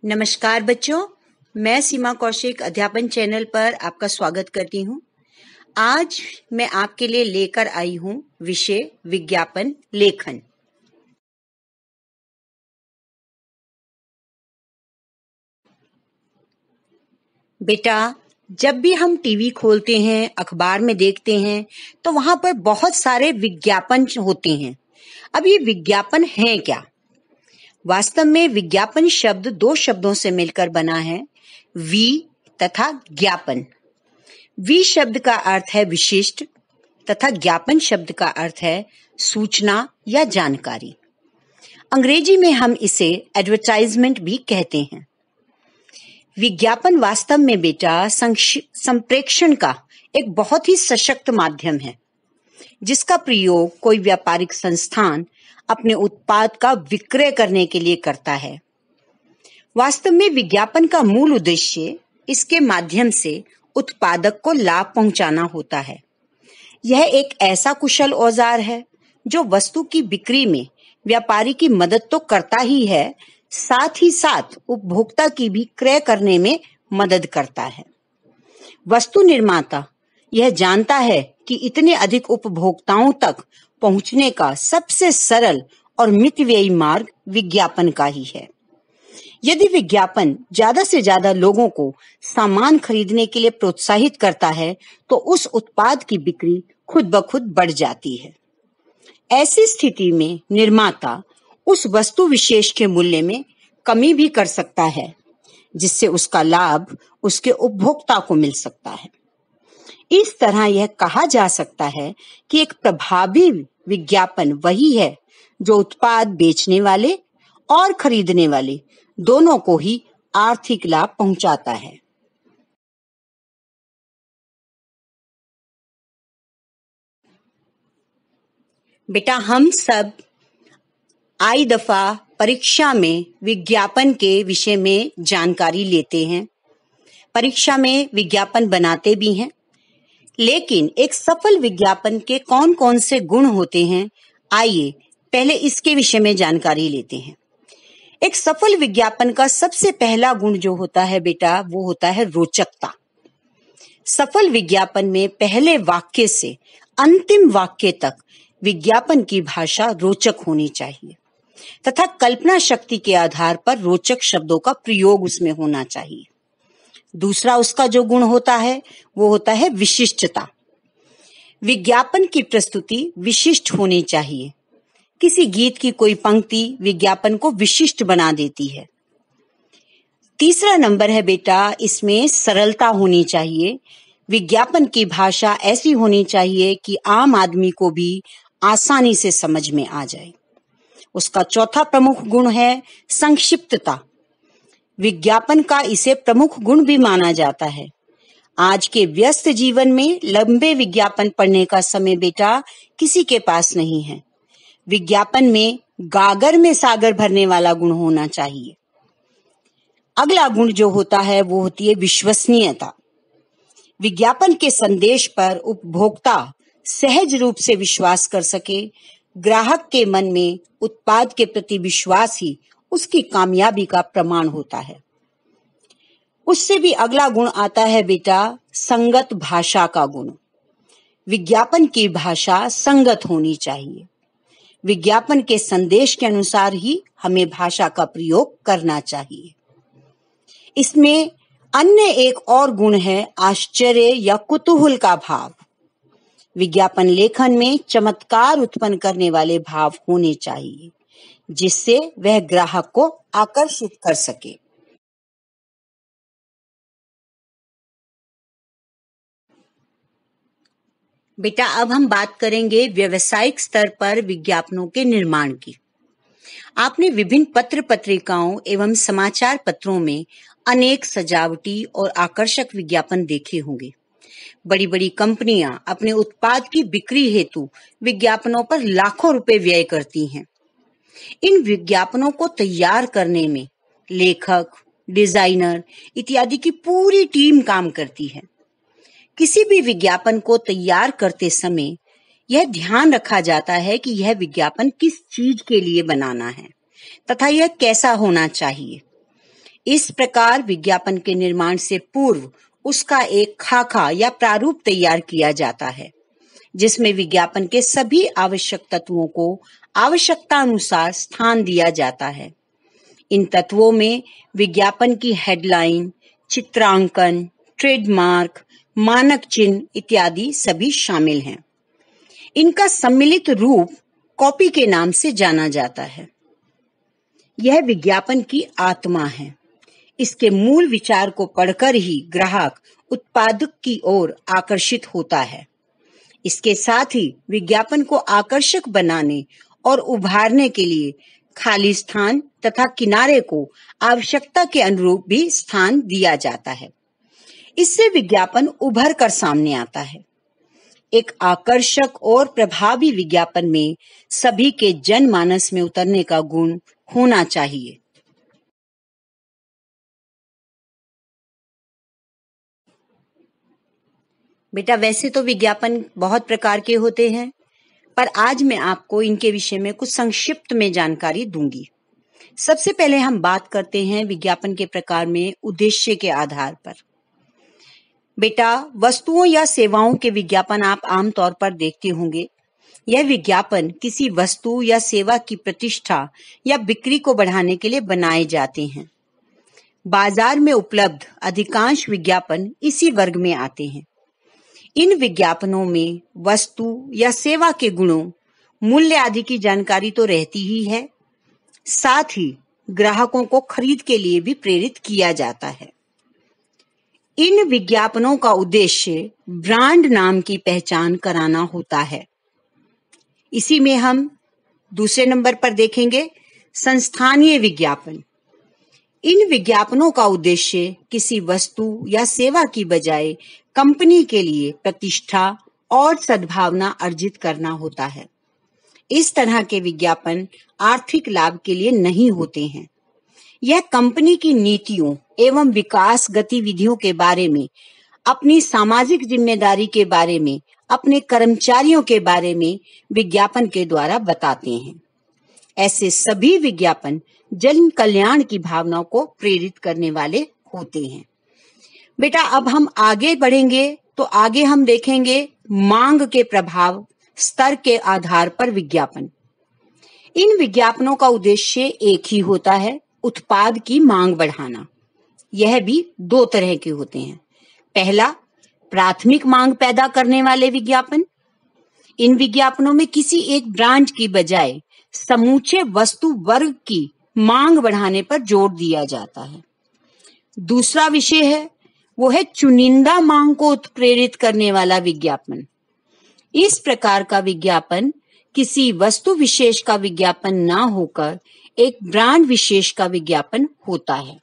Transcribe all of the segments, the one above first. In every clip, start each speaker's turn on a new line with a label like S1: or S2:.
S1: नमस्कार बच्चों, मैं सीमा कौशिक अध्यापन चैनल पर आपका स्वागत करती हूँ। आज मैं आपके लिए लेकर आई हूँ विषय विज्ञापन लेखन। बेटा, जब भी हम टीवी खोलते हैं, अखबार में देखते हैं, तो वहां पर बहुत सारे विज्ञापन होते हैं। अब ये विज्ञापन हैं क्या? वास्तव में विज्ञापन शब्द दो शब्दों से मिलकर बना है, वि तथा ज्ञापन। वि शब्द का अर्थ है विशिष्ट तथा ज्ञापन शब्द का अर्थ है सूचना या जानकारी। अंग्रेजी में हम इसे एडवर्टाइजमेंट भी कहते हैं। विज्ञापन वास्तव में बेटा संप्रेषण का एक बहुत ही सशक्त माध्यम है, जिसका प्रयोग कोई व्यापारिक संस्थान अपने उत्पाद का विक्रय करने के लिए करता है। वास्तव में विज्ञापन का मूल उद्देश्य इसके माध्यम से उत्पादक को लाभ पहुंचाना होता है। यह एक ऐसा कुशल औजार है जो वस्तु की बिक्री में व्यापारी की मदद तो करता ही है, साथ ही साथ उपभोक्ता की भी क्रय करने में मदद करता है। वस्तु निर्माता यह जानता है कि इतने अधिक उपभोक्ताओं तक पहुंचने का सबसे सरल और मितव्ययी मार्ग विज्ञापन का ही है। यदि विज्ञापन ज्यादा से ज्यादा लोगों को सामान खरीदने के लिए प्रोत्साहित करता है, तो उस उत्पाद की बिक्री खुद ब खुद बढ़ जाती है। ऐसी स्थिति में निर्माता उस वस्तु विशेष के मूल्य में कमी भी कर सकता है, जिससे उसका लाभ उसके उपभोक्ता को मिल सकता है। इस तरह यह कहा जा सकता है कि एक प्रभावी विज्ञापन वही है जो उत्पाद बेचने वाले और खरीदने वाले दोनों को ही आर्थिक लाभ पहुंचाता है। बेटा, हम सब आई दफा परीक्षा में विज्ञापन के विषय में जानकारी लेते हैं, परीक्षा में विज्ञापन बनाते भी हैं। लेकिन एक सफल विज्ञापन के कौन कौन से गुण होते हैं, आइए पहले इसके विषय में जानकारी लेते हैं। एक सफल विज्ञापन का सबसे पहला गुण जो होता है बेटा, वो होता है रोचकता। सफल विज्ञापन में पहले वाक्य से अंतिम वाक्य तक विज्ञापन की भाषा रोचक होनी चाहिए तथा कल्पना शक्ति के आधार पर रोचक शब्दों का प्रयोग उसमें होना चाहिए। दूसरा उसका जो गुण होता है वो होता है विशिष्टता। विज्ञापन की प्रस्तुति विशिष्ट होनी चाहिए। किसी गीत की कोई पंक्ति विज्ञापन को विशिष्ट बना देती है। तीसरा नंबर है बेटा, इसमें सरलता होनी चाहिए। विज्ञापन की भाषा ऐसी होनी चाहिए कि आम आदमी को भी आसानी से समझ में आ जाए। उसका चौथा प्रमुख गुण है संक्षिप्तता। विज्ञापन का इसे प्रमुख गुण भी माना जाता है। आज के व्यस्त जीवन में लंबे विज्ञापन पढ़ने का समय बेटा किसी के पास नहीं है। विज्ञापन में गागर में सागर भरने वाला गुण होना चाहिए। अगला गुण जो होता है वो होती है विश्वसनीयता। विज्ञापन के संदेश पर उपभोक्ता सहज रूप से विश्वास कर सके। ग्राहक के मन में उत्पाद के प्रति विश्वास ही उसकी कामयाबी का प्रमाण होता है। उससे भी अगला गुण आता है बेटा संगत भाषा का गुण। विज्ञापन की भाषा संगत होनी चाहिए। विज्ञापन के संदेश के अनुसार ही हमें भाषा का प्रयोग करना चाहिए। इसमें अन्य एक और गुण है आश्चर्य या कुतूहल का भाव। विज्ञापन लेखन में चमत्कार उत्पन्न करने वाले भाव होने चाहिए, जिससे वह ग्राहक को आकर्षित कर सके। बेटा, अब हम बात करेंगे व्यवसायिक स्तर पर विज्ञापनों के निर्माण की। आपने विभिन्न पत्र पत्रिकाओं एवं समाचार पत्रों में अनेक सजावटी और आकर्षक विज्ञापन देखे होंगे। बड़ी बड़ी कंपनियां अपने उत्पाद की बिक्री हेतु विज्ञापनों पर लाखों रुपए व्यय करती हैं। इन विज्ञापनों को तैयार करने में लेखक, डिजाइनर इत्यादि की पूरी टीम काम करती है। किसी भी विज्ञापन को तैयार करते समय यह ध्यान रखा जाता है कि यह विज्ञापन किस चीज के लिए बनाना है तथा यह कैसा होना चाहिए। इस प्रकार विज्ञापन के निर्माण से पूर्व उसका एक खाका या प्रारूप तैयार किया जाता है, जिसमें विज्ञापन के सभी आवश्यक तत्वों को आवश्यकता अनुसार स्थान दिया जाता है। इन तत्वों में विज्ञापन की हेडलाइन, चित्रांकन, ट्रेडमार्क, मानक चिन्ह इत्यादि सभी शामिल हैं। इनका सम्मिलित रूप कॉपी के नाम से जाना जाता है। यह विज्ञापन की आत्मा है। इसके मूल विचार को पढ़कर ही ग्राहक उत्पादक की ओर आकर्षित होता है। इसके साथ ही विज्ञापन को आकर्षक बनाने और उभारने के लिए खाली स्थान तथा किनारे को आवश्यकता के अनुरूप भी स्थान दिया जाता है। इससे विज्ञापन उभर कर सामने आता है। एक आकर्षक और प्रभावी विज्ञापन में सभी के जनमानस में उतरने का गुण होना चाहिए। बेटा, वैसे तो विज्ञापन बहुत प्रकार के होते हैं, पर आज मैं आपको इनके विषय में कुछ संक्षिप्त में जानकारी दूंगी। सबसे पहले हम बात करते हैं विज्ञापन के प्रकार में उद्देश्य के आधार पर। बेटा, वस्तुओं या सेवाओं के विज्ञापन आप आमतौर पर देखते होंगे। यह विज्ञापन किसी वस्तु या सेवा की प्रतिष्ठा या बिक्री को बढ़ाने के लिए बनाए जाते हैं। बाजार में उपलब्ध अधिकांश विज्ञापन इसी वर्ग में आते हैं। इन विज्ञापनों में वस्तु या सेवा के गुणों, मूल्य आदि की जानकारी तो रहती ही है, साथ ही ग्राहकों को खरीद के लिए भी प्रेरित किया जाता है। इन विज्ञापनों का उद्देश्य ब्रांड नाम की पहचान कराना होता है। इसी में हम दूसरे नंबर पर देखेंगे संस्थानीय विज्ञापन। इन विज्ञापनों का उद्देश्य किसी वस्तु या सेवा की बजाय कंपनी के लिए प्रतिष्ठा और सद्भावना अर्जित करना होता है। इस तरह के विज्ञापन आर्थिक लाभ के लिए नहीं होते हैं। यह कंपनी की नीतियों एवं विकास गतिविधियों के बारे में, अपनी सामाजिक जिम्मेदारी के बारे में, अपने कर्मचारियों के बारे में विज्ञापन के द्वारा बताते हैं। ऐसे सभी विज्ञापन जन कल्याण की भावना को प्रेरित करने वाले होते हैं। बेटा, अब हम आगे बढ़ेंगे तो आगे हम देखेंगे मांग के प्रभाव स्तर के आधार पर विज्ञापन। इन विज्ञापनों का उद्देश्य एक ही होता है, उत्पाद की मांग बढ़ाना। यह भी दो तरह के होते हैं। पहला, प्राथमिक मांग पैदा करने वाले विज्ञापन। इन विज्ञापनों में किसी एक ब्रांड की बजाय समूचे वस्तु वर्ग की मांग बढ़ाने पर जोर दिया जाता है। दूसरा विषय है, वो है चुनिंदा मांग को उत्प्रेरित करने वाला विज्ञापन। इस प्रकार का विज्ञापन किसी वस्तु विशेष का विज्ञापन ना होकर एक ब्रांड विशेष का विज्ञापन होता है।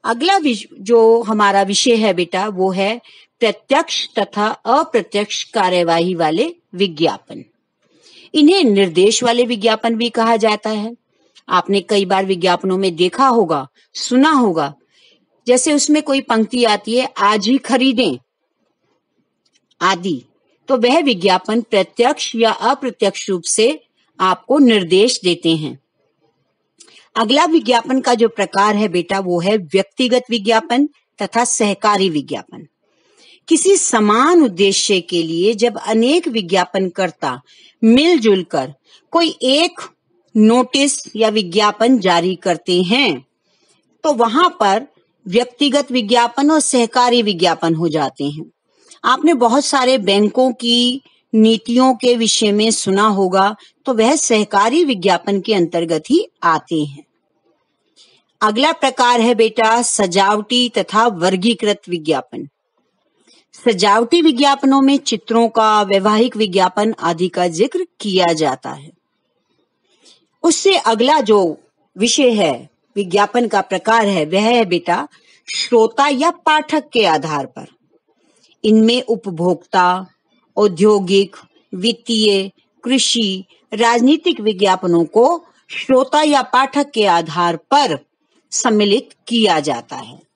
S1: अगला जो हमारा विषय है बेटा, वो है प्रत्यक्ष तथा अप्रत्यक्ष कार्यवाही वाले विज्ञापन। इन्हें निर्देश वाले विज्ञापन भी कहा जाता है। आपने कई बार विज्ञापनों में देखा होगा, सुना होगा, जैसे उसमें कोई पंक्ति आती है, आज ही खरीदें आदि। तो वह विज्ञापन प्रत्यक्ष या अप्रत्यक्ष रूप से आपको निर्देश देते हैं। अगला विज्ञापन का जो प्रकार है बेटा, वो है व्यक्तिगत विज्ञापन तथा सहकारी विज्ञापन। किसी समान उद्देश्य के लिए जब अनेक विज्ञापनकर्ता मिलजुल कर कोई एक नोटिस या विज्ञापन जारी करते हैं, तो वहां पर व्यक्तिगत विज्ञापन और सहकारी विज्ञापन हो जाते हैं। आपने बहुत सारे बैंकों की नीतियों के विषय में सुना होगा, तो वह सहकारी विज्ञापन के अंतर्गत ही आते हैं। अगला प्रकार है बेटा सजावटी तथा वर्गीकृत विज्ञापन। सजावटी विज्ञापनों में चित्रों का, वैवाहिक विज्ञापन आदि का जिक्र किया जाता है। उससे अगला जो विषय है, विज्ञापन का प्रकार है, वह है बेटा श्रोता या पाठक के आधार पर। इनमें उपभोक्ता, औद्योगिक, वित्तीय, कृषि, राजनीतिक विज्ञापनों को श्रोता या पाठक के आधार पर सम्मिलित किया जाता है।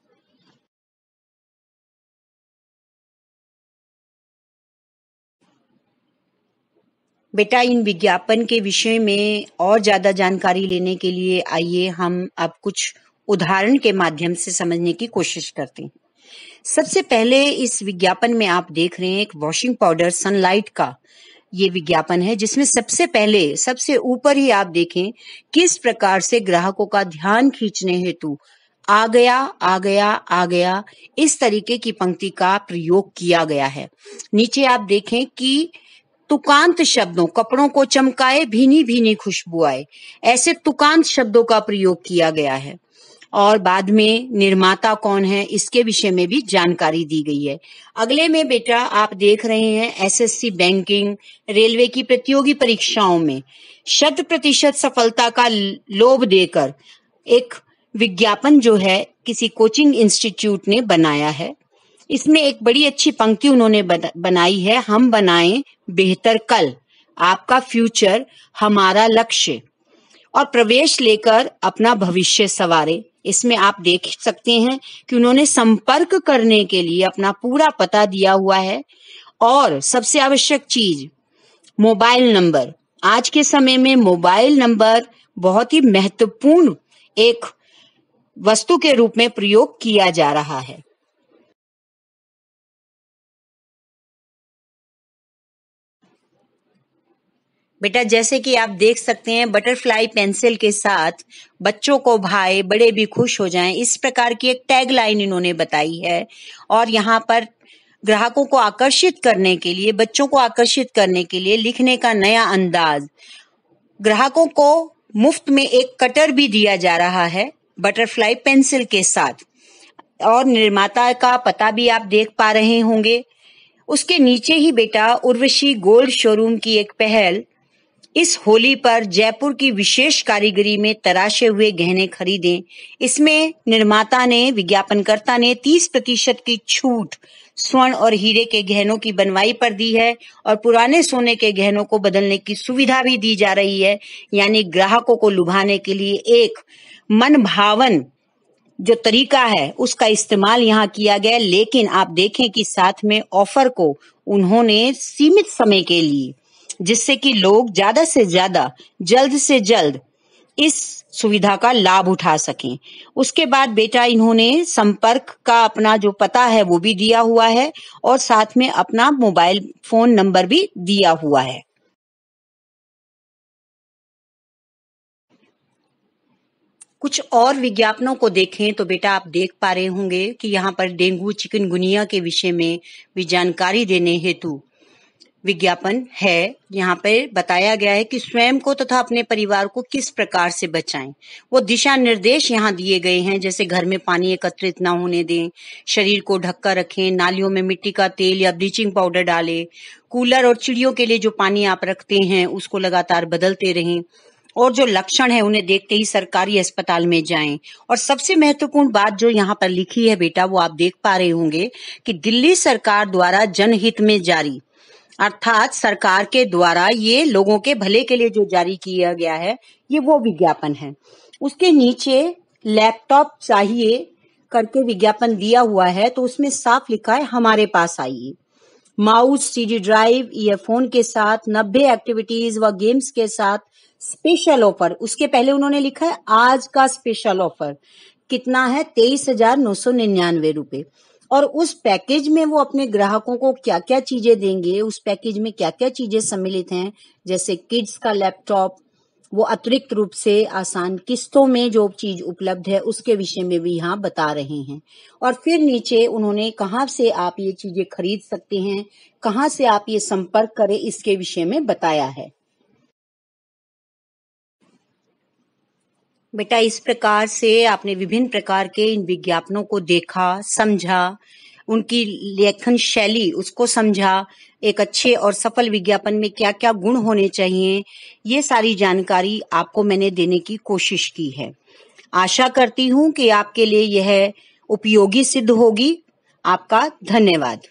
S1: बेटा, इन विज्ञापन के विषय में और ज्यादा जानकारी लेने के लिए आइए हम अब कुछ उदाहरण के माध्यम से समझने की कोशिश करते हैं। सबसे पहले इस विज्ञापन में आप देख रहे हैं एक वॉशिंग पाउडर सनलाइट का ये विज्ञापन है, जिसमें सबसे पहले सबसे ऊपर ही आप देखें किस प्रकार से ग्राहकों का ध्यान खींचने हेतु आ गया आ गया आ गया इस तरीके की पंक्ति का प्रयोग किया गया है। नीचे आप देखें कि तुकांत शब्दों, कपड़ों को चमकाए भीनी भीनी खुशबू आए, ऐसे तुकांत शब्दों का प्रयोग किया गया है। और बाद में निर्माता कौन है इसके विषय में भी जानकारी दी गई है। अगले में बेटा आप देख रहे हैं एसएससी बैंकिंग, रेलवे की प्रतियोगी परीक्षाओं में 100% सफलता का लोभ देकर एक विज्ञापन जो है किसी कोचिंग इंस्टीट्यूट ने बनाया है। इसमें एक बड़ी अच्छी पंक्ति उन्होंने बनाई है, हम बनाएं बेहतर कल, आपका फ्यूचर हमारा लक्ष्य, और प्रवेश लेकर अपना भविष्य सवारे। इसमें आप देख सकते हैं कि उन्होंने संपर्क करने के लिए अपना पूरा पता दिया हुआ है और सबसे आवश्यक चीज मोबाइल नंबर। आज के समय में मोबाइल नंबर बहुत ही महत्वपूर्ण एक वस्तु के रूप में प्रयोग किया जा रहा है। बेटा जैसे कि आप देख सकते हैं बटरफ्लाई पेंसिल के साथ बच्चों को भाए बड़े भी खुश हो जाएं, इस प्रकार की एक टैग लाइन इन्होंने बताई है। और यहाँ पर ग्राहकों को आकर्षित करने के लिए, बच्चों को आकर्षित करने के लिए लिखने का नया अंदाज, ग्राहकों को मुफ्त में एक कटर भी दिया जा रहा है बटरफ्लाई पेंसिल के साथ, और निर्माता का पता भी आप देख पा रहे होंगे। उसके नीचे ही बेटा उर्वशी गोल्ड शोरूम की एक पहल, इस होली पर जयपुर की विशेष कारीगरी में तराशे हुए गहने खरीदें। इसमें निर्माता ने, विज्ञापनकर्ता ने 30% की छूट स्वर्ण और हीरे के गहनों की बनवाई पर दी है और पुराने सोने के गहनों को बदलने की सुविधा भी दी जा रही है। यानी ग्राहकों को लुभाने के लिए एक मन भावन जो तरीका है उसका इस्तेमाल यहाँ किया गया। लेकिन आप देखें कि साथ में ऑफर को उन्होंने सीमित समय के लिए, जिससे कि लोग ज्यादा से ज्यादा जल्द से जल्द इस सुविधा का लाभ उठा सकें। उसके बाद बेटा इन्होंने संपर्क का अपना जो पता है वो भी दिया हुआ है और साथ में अपना मोबाइल फोन नंबर भी दिया हुआ है। कुछ और विज्ञापनों को देखें तो बेटा आप देख पा रहे होंगे कि यहाँ पर डेंगू चिकनगुनिया के विषय में भी जानकारी देने हेतु विज्ञापन है। यहाँ पे बताया गया है कि स्वयं को तथा अपने परिवार को किस प्रकार से बचाएं। वो दिशा निर्देश यहाँ दिए गए हैं, जैसे घर में पानी एकत्रित ना होने दें, शरीर को ढककर रखें, नालियों में मिट्टी का तेल या ब्लीचिंग पाउडर डालें, कूलर और चिड़ियों के लिए जो पानी आप रखते हैं उसको लगातार बदलते रहें, और जो लक्षण है उन्हें देखते ही सरकारी अस्पताल में जाएं। और सबसे महत्वपूर्ण बात जो यहाँ पर लिखी है बेटा वो आप देख पा रहे होंगे कि दिल्ली सरकार द्वारा जनहित में जारी, अर्थात सरकार के द्वारा ये लोगों के भले के लिए जो जारी किया गया है ये वो विज्ञापन है। उसके नीचे लैपटॉप चाहिए करके विज्ञापन दिया हुआ है, तो उसमें साफ लिखा है हमारे पास आइए। माउस, सीडी ड्राइव, ईयरफोन के साथ 90 एक्टिविटीज व गेम्स के साथ स्पेशल ऑफर। उसके पहले उन्होंने लिखा है आज का स्पेशल ऑफर कितना है, 23,999 रुपए। और उस पैकेज में वो अपने ग्राहकों को क्या क्या चीजें देंगे, उस पैकेज में क्या क्या चीजें सम्मिलित हैं, जैसे किड्स का लैपटॉप, वो अतिरिक्त रूप से आसान किस्तों में जो चीज उपलब्ध है उसके विषय में भी यहाँ बता रहे हैं। और फिर नीचे उन्होंने कहाँ से आप ये चीजें खरीद सकते हैं, कहाँ से आप ये संपर्क करें, इसके विषय में बताया है। बेटा इस प्रकार से आपने विभिन्न प्रकार के इन विज्ञापनों को देखा, समझा, उनकी लेखन शैली उसको समझा, एक अच्छे और सफल विज्ञापन में क्या क्या गुण होने चाहिए, ये सारी जानकारी आपको मैंने देने की कोशिश की है। आशा करती हूँ कि आपके लिए यह उपयोगी सिद्ध होगी। आपका धन्यवाद।